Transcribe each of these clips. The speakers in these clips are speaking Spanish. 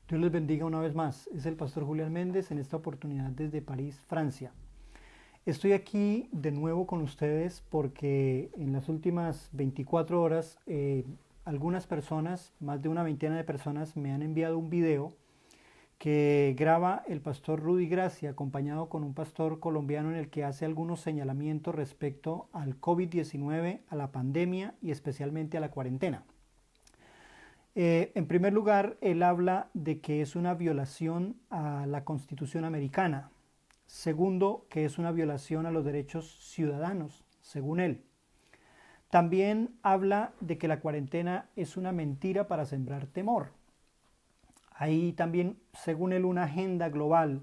Dios les bendiga una vez más. Es el pastor Julián Méndez en esta oportunidad desde París, Francia. Estoy aquí de nuevo con ustedes porque en las últimas 24 horas algunas personas, más de una veintena de personas, me han enviado un video que graba el pastor Rudy Gracia acompañado con un pastor colombiano en el que hace algunos señalamientos respecto al COVID-19, a la pandemia y especialmente a la cuarentena. En primer lugar, él habla de que es una violación a la Constitución americana. Segundo, que es una violación a los derechos ciudadanos, según él. También habla de que la cuarentena es una mentira para sembrar temor. Hay también, según él, una agenda global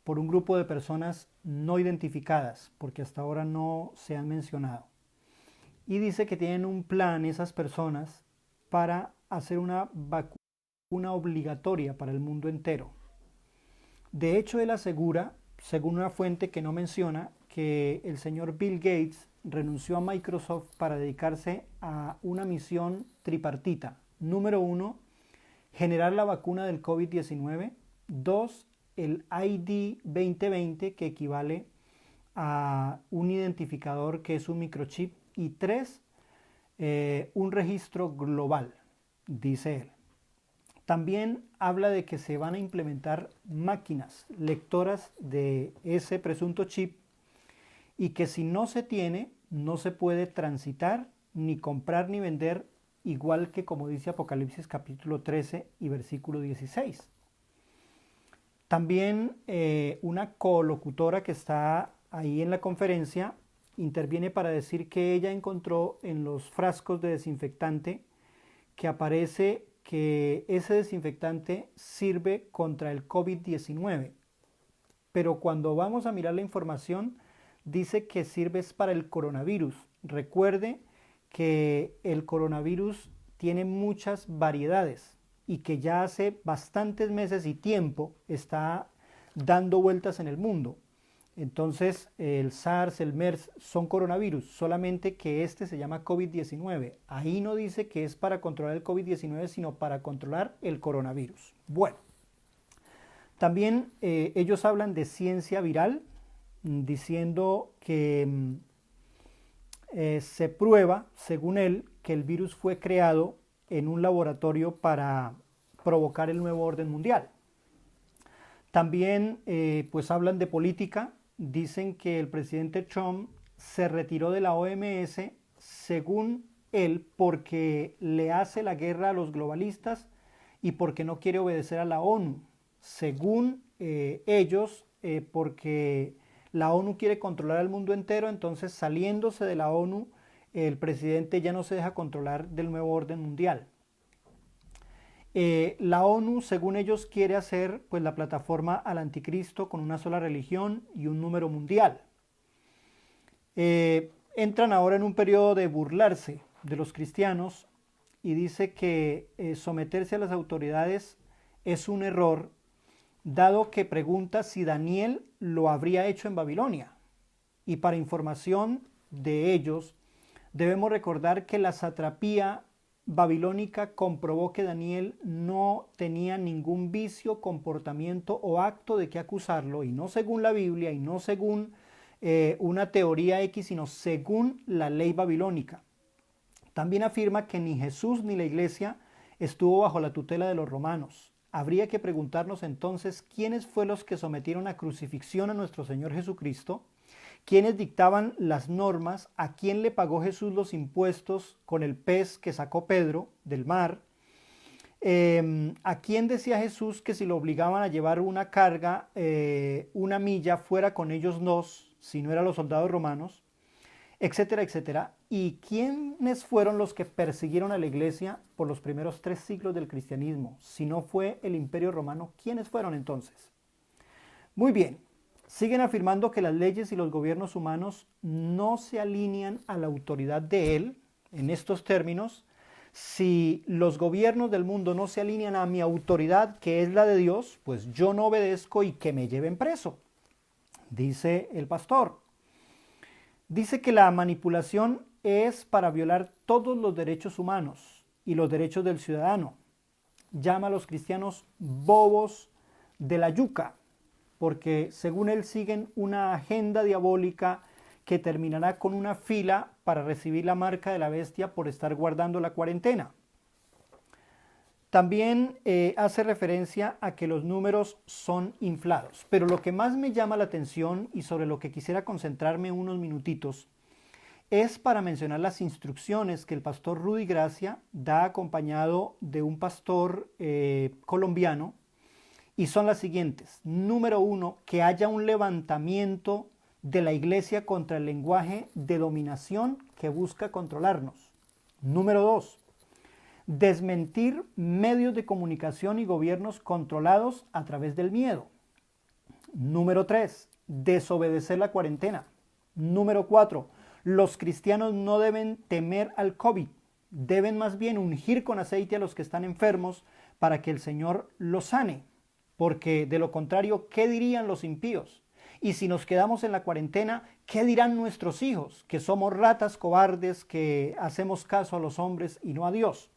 por un grupo de personas no identificadas, porque hasta ahora no se han mencionado. Y dice que tienen un plan esas personas para hacer una vacuna obligatoria para el mundo entero. De hecho, él asegura, según una fuente que no menciona, que el señor Bill Gates renunció a Microsoft para dedicarse a una misión tripartita. Número uno, generar la vacuna del COVID-19. Dos, el ID 2020, que equivale a un identificador que es un microchip. Y tres, un registro global, dice él. También habla de que se van a implementar máquinas lectoras de ese presunto chip y que si no se tiene, no se puede transitar, ni comprar, ni vender, igual que como dice Apocalipsis capítulo 13 y versículo 16. También una colocutora que está ahí en la conferencia interviene para decir que ella encontró en los frascos de desinfectante que aparece que ese desinfectante sirve contra el COVID-19, pero cuando vamos a mirar la información dice que sirve para el coronavirus. Recuerde que el coronavirus tiene muchas variedades y que ya hace bastantes meses y tiempo está dando vueltas en el mundo. Entonces, el SARS, el MERS son coronavirus, solamente que este se llama COVID-19. Ahí no dice que es para controlar el COVID-19, sino para controlar el coronavirus. Bueno, también ellos hablan de ciencia viral, diciendo que se prueba, según él, que el virus fue creado en un laboratorio para provocar el nuevo orden mundial. También pues hablan de política, dicen que el presidente Trump se retiró de la OMS, según él, porque le hace la guerra a los globalistas y porque no quiere obedecer a la ONU. Según ellos, porque la ONU quiere controlar el mundo entero, entonces saliéndose de la ONU, el presidente ya no se deja controlar del nuevo orden mundial. La ONU, según ellos, quiere hacer pues la plataforma al anticristo con una sola religión y un número mundial. Entran ahora en un periodo de burlarse de los cristianos y dice que someterse a las autoridades es un error, dado que pregunta si Daniel lo habría hecho en Babilonia. Y para información de ellos, debemos recordar que la satrapía babilónica comprobó que Daniel no tenía ningún vicio, comportamiento o acto de que acusarlo, y no según la Biblia, y no según una teoría X, sino según la ley babilónica. También afirma que ni Jesús ni la iglesia estuvo bajo la tutela de los romanos. Habría que preguntarnos entonces quiénes fueron los que sometieron a crucifixión a nuestro Señor Jesucristo, quiénes dictaban las normas, a quién le pagó Jesús los impuestos con el pez que sacó Pedro del mar, a quién decía Jesús que si lo obligaban a llevar una carga, una milla, fuera con ellos dos, si no eran los soldados romanos, etcétera, etcétera. ¿Y quiénes fueron los que persiguieron a la iglesia por los primeros 3 siglos del cristianismo? Si no fue el Imperio Romano, ¿quiénes fueron entonces? Muy bien, siguen afirmando que las leyes y los gobiernos humanos no se alinean a la autoridad de él. En estos términos, si los gobiernos del mundo no se alinean a mi autoridad, que es la de Dios, pues yo no obedezco y que me lleven preso, dice el pastor. Dice que la manipulación es para violar todos los derechos humanos y los derechos del ciudadano. llama a los cristianos bobos de la yuca, porque según él siguen una agenda diabólica que terminará con una fila para recibir la marca de la bestia por estar guardando la cuarentena. También hace referencia a que los números son inflados, pero lo que más me llama la atención y sobre lo que quisiera concentrarme unos minutitos es para mencionar las instrucciones que el pastor Rudy Gracia da acompañado de un pastor colombiano, y son las siguientes. Número 1, que haya un levantamiento de la iglesia contra el lenguaje de dominación que busca controlarnos. Número 2, desmentir medios de comunicación y gobiernos controlados a través del miedo. Número 3, desobedecer la cuarentena. Número 4, los cristianos no deben temer al COVID, deben más bien ungir con aceite a los que están enfermos para que el Señor los sane, porque de lo contrario, ¿qué dirían los impíos? Y si nos quedamos en la cuarentena, ¿qué dirán nuestros hijos? Que somos ratas cobardes, que hacemos caso a los hombres y no a Dios.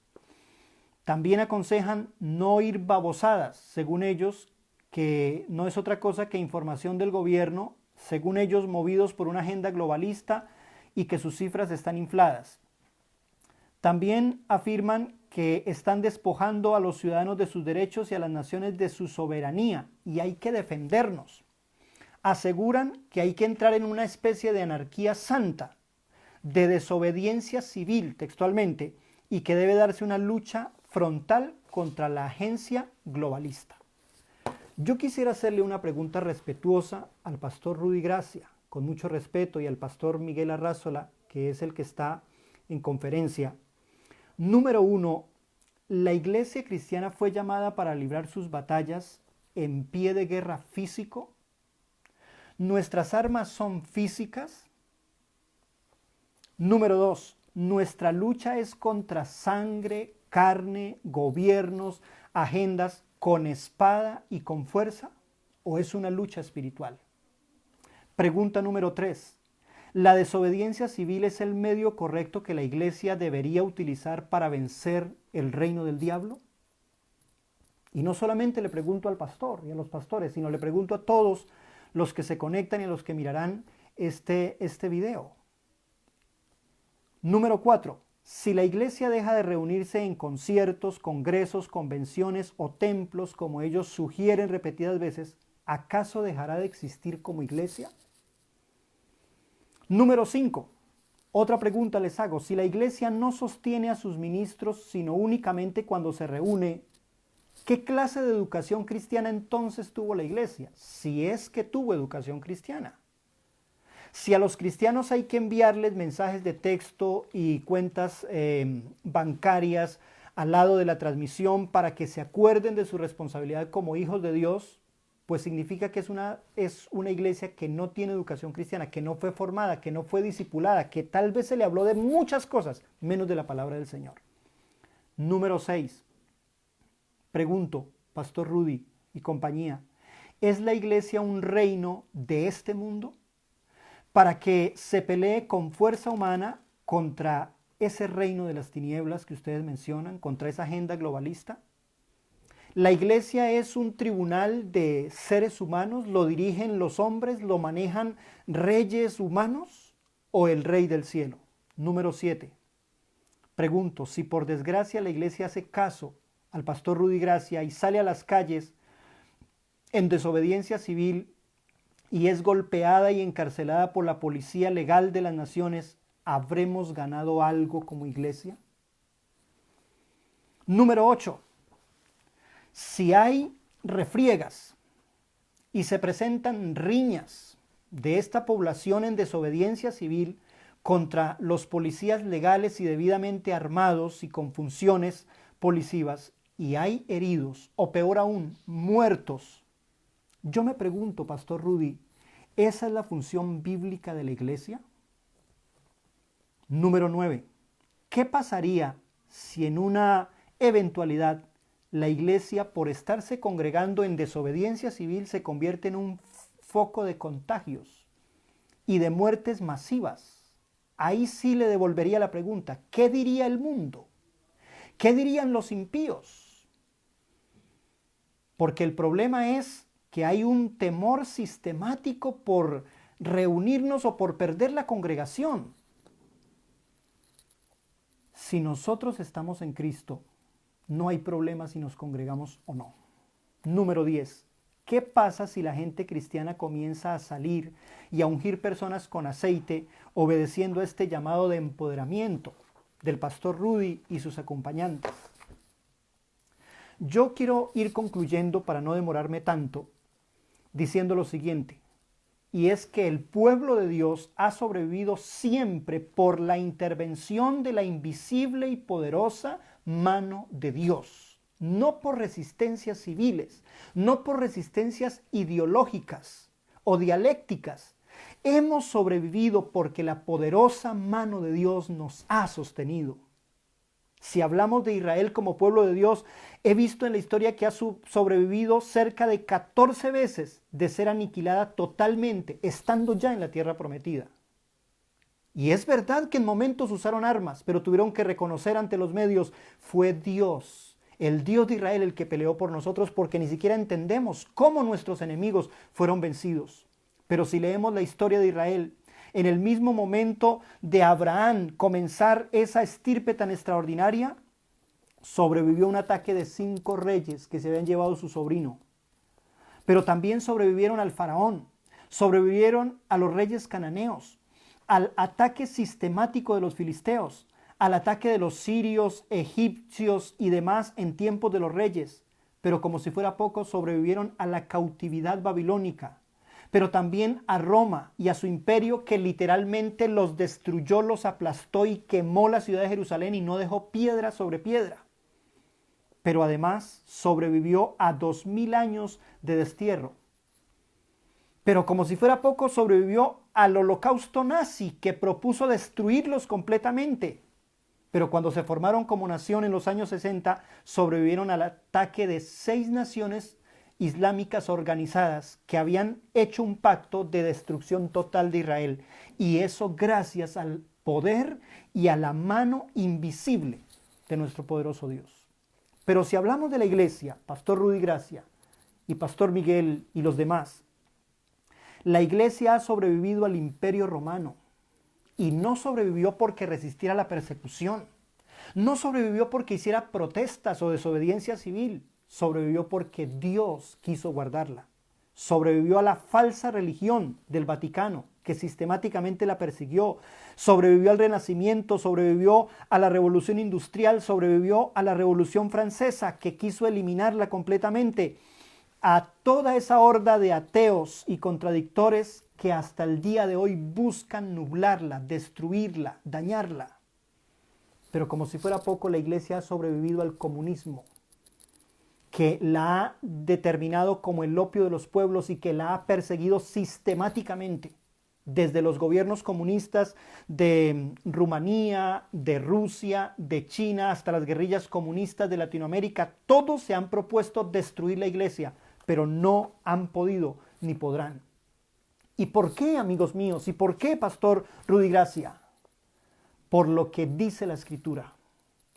También aconsejan no oír babosadas, según ellos, que no es otra cosa que información del gobierno, según ellos movidos por una agenda globalista y que sus cifras están infladas. También afirman que están despojando a los ciudadanos de sus derechos y a las naciones de su soberanía, y hay que defendernos. Aseguran que hay que entrar en una especie de anarquía santa, de desobediencia civil textualmente, y que debe darse una lucha frontal contra la agencia globalista. Yo quisiera hacerle una pregunta respetuosa al pastor Rudy Gracia, con mucho respeto, y al pastor Miguel Arrazola, que es el que está en conferencia. Número 1, ¿la iglesia cristiana fue llamada para librar sus batallas en pie de guerra físico? ¿Nuestras armas son físicas? Número 2, ¿nuestra lucha es contra sangre, carne, gobiernos, agendas, con espada y con fuerza? ¿O es una lucha espiritual? Pregunta número 3. ¿La desobediencia civil es el medio correcto que la iglesia debería utilizar para vencer el reino del diablo? Y no solamente le pregunto al pastor y a los pastores, sino le pregunto a todos los que se conectan y a los que mirarán este video. Número 4. Si la iglesia deja de reunirse en conciertos, congresos, convenciones o templos, como ellos sugieren repetidas veces, ¿acaso dejará de existir como iglesia? Número 5. Otra pregunta les hago. Si la iglesia no sostiene a sus ministros, sino únicamente cuando se reúne, ¿qué clase de educación cristiana entonces tuvo la iglesia? Si es que tuvo educación cristiana. Si a los cristianos hay que enviarles mensajes de texto y cuentas bancarias al lado de la transmisión para que se acuerden de su responsabilidad como hijos de Dios, pues significa que es una iglesia que no tiene educación cristiana, que no fue formada, que no fue discipulada, que tal vez se le habló de muchas cosas, menos de la palabra del Señor. Número 6. Pregunto, Pastor Rudy y compañía, ¿es la iglesia un reino de este mundo? Para que se pelee con fuerza humana contra ese reino de las tinieblas que ustedes mencionan, contra esa agenda globalista. ¿La iglesia es un tribunal de seres humanos? ¿Lo dirigen los hombres? ¿Lo manejan reyes humanos? ¿O el rey del cielo? Número 7. Pregunto, si por desgracia la iglesia hace caso al pastor Rudy Gracia y sale a las calles en desobediencia civil y es golpeada y encarcelada por la policía legal de las naciones, ¿habremos ganado algo como iglesia? Número 8. Si hay refriegas y se presentan riñas de esta población en desobediencia civil contra los policías legales y debidamente armados y con funciones policivas, y hay heridos, o peor aún, muertos, yo me pregunto, Pastor Rudy, ¿esa es la función bíblica de la iglesia? Número 9. ¿Qué pasaría si en una eventualidad la iglesia, por estarse congregando en desobediencia civil, se convierte en un foco de contagios y de muertes masivas? Ahí sí le devolvería la pregunta, ¿qué diría el mundo? ¿Qué dirían los impíos? porque el problema es que hay un temor sistemático por reunirnos o por perder la congregación. Si nosotros estamos en Cristo, no hay problema si nos congregamos o no. Número 10. ¿Qué pasa si la gente cristiana comienza a salir y a ungir personas con aceite, obedeciendo este llamado de empoderamiento del pastor Rudy y sus acompañantes? Yo quiero ir concluyendo para no demorarme tanto, diciendo lo siguiente, y es que el pueblo de Dios ha sobrevivido siempre por la intervención de la invisible y poderosa mano de Dios, no por resistencias civiles, no por resistencias ideológicas o dialécticas. Hemos sobrevivido porque la poderosa mano de Dios nos ha sostenido. Si hablamos de Israel como pueblo de Dios, he visto en la historia que ha sobrevivido cerca de 14 veces de ser aniquilada totalmente, estando ya en la tierra prometida. Y es verdad que en momentos usaron armas, pero tuvieron que reconocer ante los medios, fue Dios, el Dios de Israel, el que peleó por nosotros, porque ni siquiera entendemos cómo nuestros enemigos fueron vencidos. Pero si leemos la historia de Israel, en el mismo momento de Abraham comenzar esa estirpe tan extraordinaria, sobrevivió un ataque de 5 reyes que se habían llevado su sobrino. Pero también sobrevivieron al faraón, sobrevivieron a los reyes cananeos, al ataque sistemático de los filisteos, al ataque de los sirios, egipcios y demás en tiempos de los reyes. Pero como si fuera poco, sobrevivieron a la cautividad babilónica, pero también a Roma y a su imperio, que literalmente los destruyó, los aplastó y quemó la ciudad de Jerusalén y no dejó piedra sobre piedra. Pero además sobrevivió a 2000 años de destierro. Pero como si fuera poco, sobrevivió al holocausto nazi, que propuso destruirlos completamente. Pero cuando se formaron como nación en los años 60, sobrevivieron al ataque de 6 naciones islámicas organizadas que habían hecho un pacto de destrucción total de Israel. Y eso gracias al poder y a la mano invisible de nuestro poderoso Dios. Pero si hablamos de la iglesia, Pastor Rudy Gracia y Pastor Miguel y los demás, la iglesia ha sobrevivido al Imperio Romano y no sobrevivió porque resistiera la persecución, no sobrevivió porque hiciera protestas o desobediencia civil, sobrevivió porque Dios quiso guardarla. Sobrevivió a la falsa religión del Vaticano, que sistemáticamente la persiguió. Sobrevivió al Renacimiento, sobrevivió a la Revolución Industrial, sobrevivió a la Revolución Francesa, que quiso eliminarla completamente. A toda esa horda de ateos y contradictores que hasta el día de hoy buscan nublarla, destruirla, dañarla. Pero como si fuera poco, la iglesia ha sobrevivido al comunismo, que la ha determinado como el opio de los pueblos y que la ha perseguido sistemáticamente. Desde los gobiernos comunistas de Rumanía, de Rusia, de China, hasta las guerrillas comunistas de Latinoamérica, todos se han propuesto destruir la iglesia, pero no han podido ni podrán. ¿Y por qué, amigos míos? ¿Y por qué, Pastor Rudy Gracia? Por lo que dice la Escritura.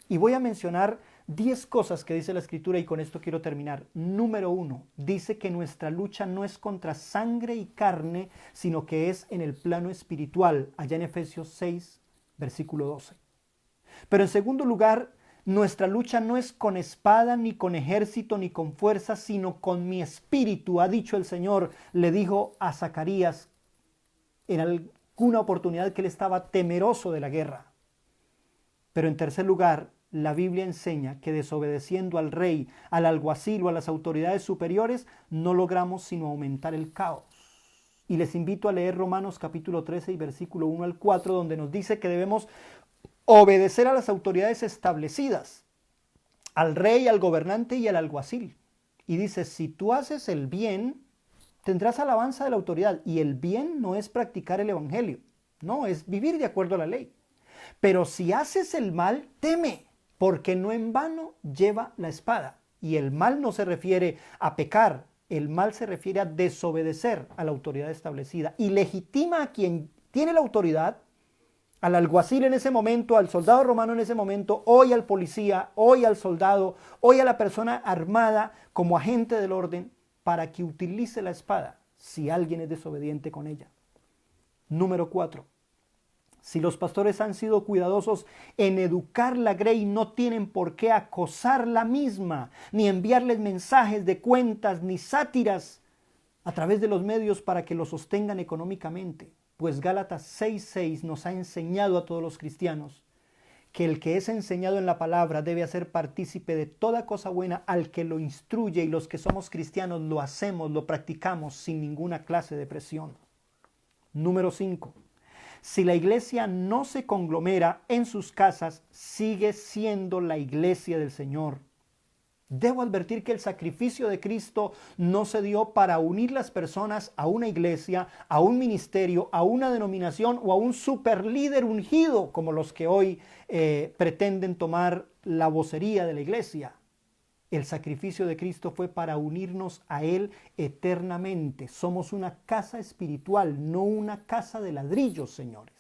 Y voy a mencionar 10 cosas que dice la Escritura y con esto quiero terminar. Número 1, dice que nuestra lucha no es contra sangre y carne, sino que es en el plano espiritual, allá en Efesios 6, versículo 12. Pero en segundo lugar, nuestra lucha no es con espada, ni con ejército, ni con fuerza, sino con mi espíritu, ha dicho el Señor, le dijo a Zacarías en alguna oportunidad que él estaba temeroso de la guerra. Pero en tercer lugar, la Biblia enseña que desobedeciendo al rey, al alguacil o a las autoridades superiores, no logramos sino aumentar el caos. Y les invito a leer Romanos capítulo 13 y versículo 1 al 4, donde nos dice que debemos obedecer a las autoridades establecidas, al rey, al gobernante y al alguacil. Y dice, si tú haces el bien, tendrás alabanza de la autoridad. Y el bien no es practicar el evangelio, no, es vivir de acuerdo a la ley. Pero si haces el mal, teme, porque no en vano lleva la espada. Y el mal no se refiere a pecar, el mal se refiere a desobedecer a la autoridad establecida. Y legitima a quien tiene la autoridad al alguacil en ese momento, al soldado romano en ese momento, hoy al policía, hoy al soldado, hoy a la persona armada como agente del orden para que utilice la espada si alguien es desobediente con ella. Número 4. Si los pastores han sido cuidadosos en educar la grey, no tienen por qué acosar la misma, ni enviarles mensajes de cuentas, ni sátiras a través de los medios para que lo sostengan económicamente. Pues Gálatas 6:6 nos ha enseñado a todos los cristianos que el que es enseñado en la palabra debe hacer partícipe de toda cosa buena al que lo instruye, y los que somos cristianos lo hacemos, lo practicamos sin ninguna clase de presión. Número 5. Si la iglesia no se conglomera en sus casas, sigue siendo la iglesia del Señor. Debo advertir que el sacrificio de Cristo no se dio para unir las personas a una iglesia, a un ministerio, a una denominación o a un superlíder ungido como los que hoy pretenden tomar la vocería de la iglesia. El sacrificio de Cristo fue para unirnos a Él eternamente. Somos una casa espiritual, no una casa de ladrillos, señores.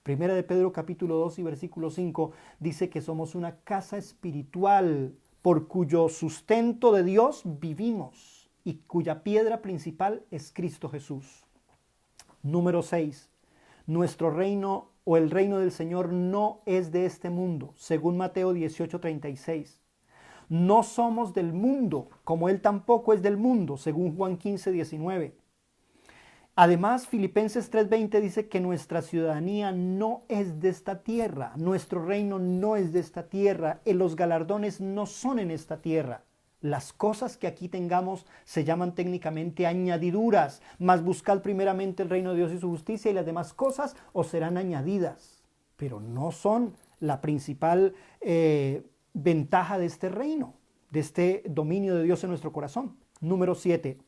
Primera de Pedro capítulo 2 y versículo 5 dice que somos una casa espiritual por cuyo sustento de Dios vivimos y cuya piedra principal es Cristo Jesús. Número 6. Nuestro reino o el reino del Señor no es de este mundo, según Mateo 18:36. No somos del mundo, como Él tampoco es del mundo, según Juan 15:19. Además, Filipenses 3:20 dice que nuestra ciudadanía no es de esta tierra, nuestro reino no es de esta tierra, los galardones no son en esta tierra. Las cosas que aquí tengamos se llaman técnicamente añadiduras, mas buscad primeramente el reino de Dios y su justicia, y las demás cosas os serán añadidas. Pero no son la principal ventaja de este reino, de este dominio de Dios en nuestro corazón. Número 7.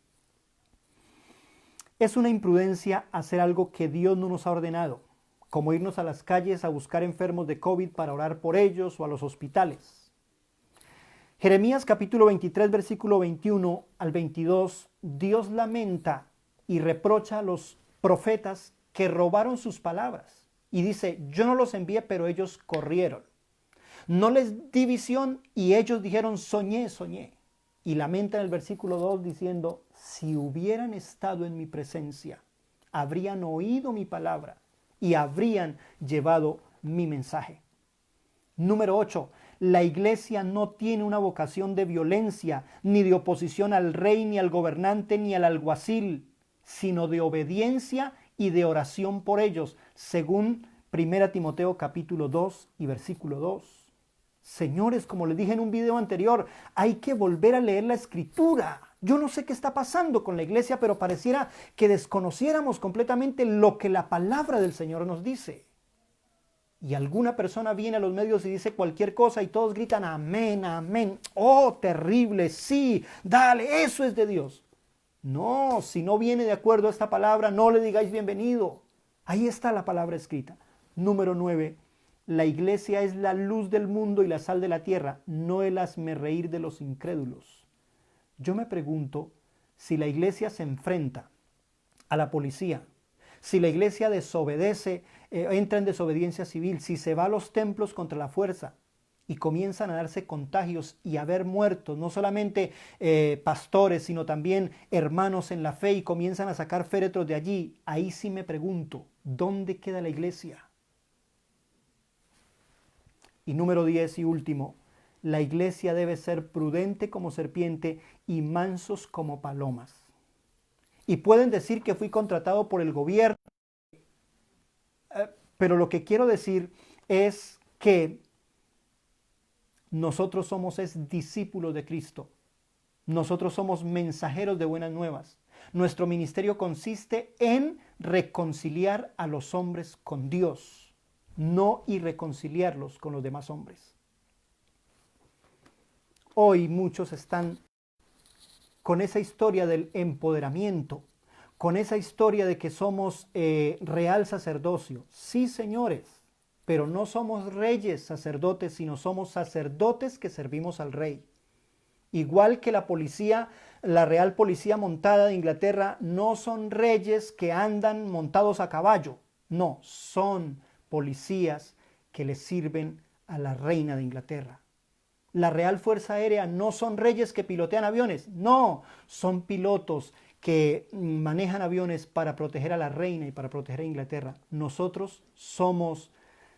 Es una imprudencia hacer algo que Dios no nos ha ordenado, como irnos a las calles a buscar enfermos de COVID para orar por ellos o a los hospitales. Jeremías capítulo 23, versículo 21 al 22, Dios lamenta y reprocha a los profetas que robaron sus palabras. Y dice, yo no los envié, pero ellos corrieron. No les di visión y ellos dijeron, soñé, soñé. Y lamenta en el versículo 2 diciendo, si hubieran estado en mi presencia, habrían oído mi palabra y habrían llevado mi mensaje. Número 8. La iglesia no tiene una vocación de violencia, ni de oposición al rey, ni al gobernante, ni al alguacil, sino de obediencia y de oración por ellos, según 1 Timoteo capítulo 2 y versículo 2. Señores, como les dije en un video anterior, hay que volver a leer la Escritura. Yo no sé qué está pasando con la iglesia, pero pareciera que desconociéramos completamente lo que la palabra del Señor nos dice. Y alguna persona viene a los medios y dice cualquier cosa y todos gritan amén, amén. Oh, terrible, sí, dale, eso es de Dios. No, si no viene de acuerdo a esta palabra, no le digáis bienvenido. Ahí está la palabra escrita. Número 9. La iglesia es la luz del mundo y la sal de la tierra, no el hazmerreír de los incrédulos. Yo me pregunto si la iglesia se enfrenta a la policía, si la iglesia desobedece, entra en desobediencia civil, si se va a los templos contra la fuerza y comienzan a darse contagios y a haber muertos, no solamente pastores, sino también hermanos en la fe, y comienzan a sacar féretros de allí, ahí sí me pregunto, ¿dónde queda la iglesia? Y número 10 y último, la iglesia debe ser prudente como serpiente y mansos como palomas. Y pueden decir que fui contratado por el gobierno, pero lo que quiero decir es que nosotros somos discípulos de Cristo. Nosotros somos mensajeros de buenas nuevas. Nuestro ministerio consiste en reconciliar a los hombres con Dios, no irreconciliarlos con los demás hombres. Hoy muchos están con esa historia del empoderamiento, con esa historia de que somos real sacerdocio. Sí, señores, pero no somos reyes sacerdotes, sino somos sacerdotes que servimos al rey. Igual que la policía, la Real Policía Montada de Inglaterra, no son reyes que andan montados a caballo. No, son policías que le sirven a la reina de Inglaterra. La Real Fuerza Aérea no son reyes que pilotean aviones, no, son pilotos que manejan aviones para proteger a la reina y para proteger a Inglaterra. Nosotros somos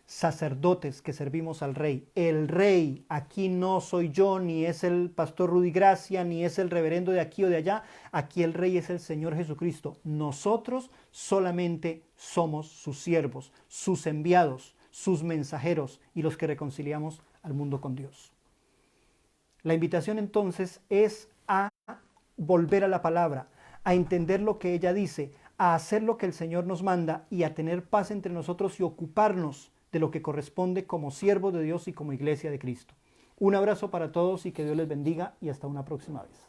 sacerdotes que servimos al rey. El rey aquí no soy yo, ni es el pastor Rudy Gracia, ni es el reverendo de aquí o de allá. Aquí el rey es el Señor Jesucristo. Nosotros solamente somos sus siervos, sus enviados, sus mensajeros y los que reconciliamos al mundo con Dios. La invitación entonces es a volver a la palabra, a entender lo que ella dice, a hacer lo que el Señor nos manda y a tener paz entre nosotros y ocuparnos de lo que corresponde como siervos de Dios y como iglesia de Cristo. Un abrazo para todos y que Dios les bendiga y hasta una próxima vez.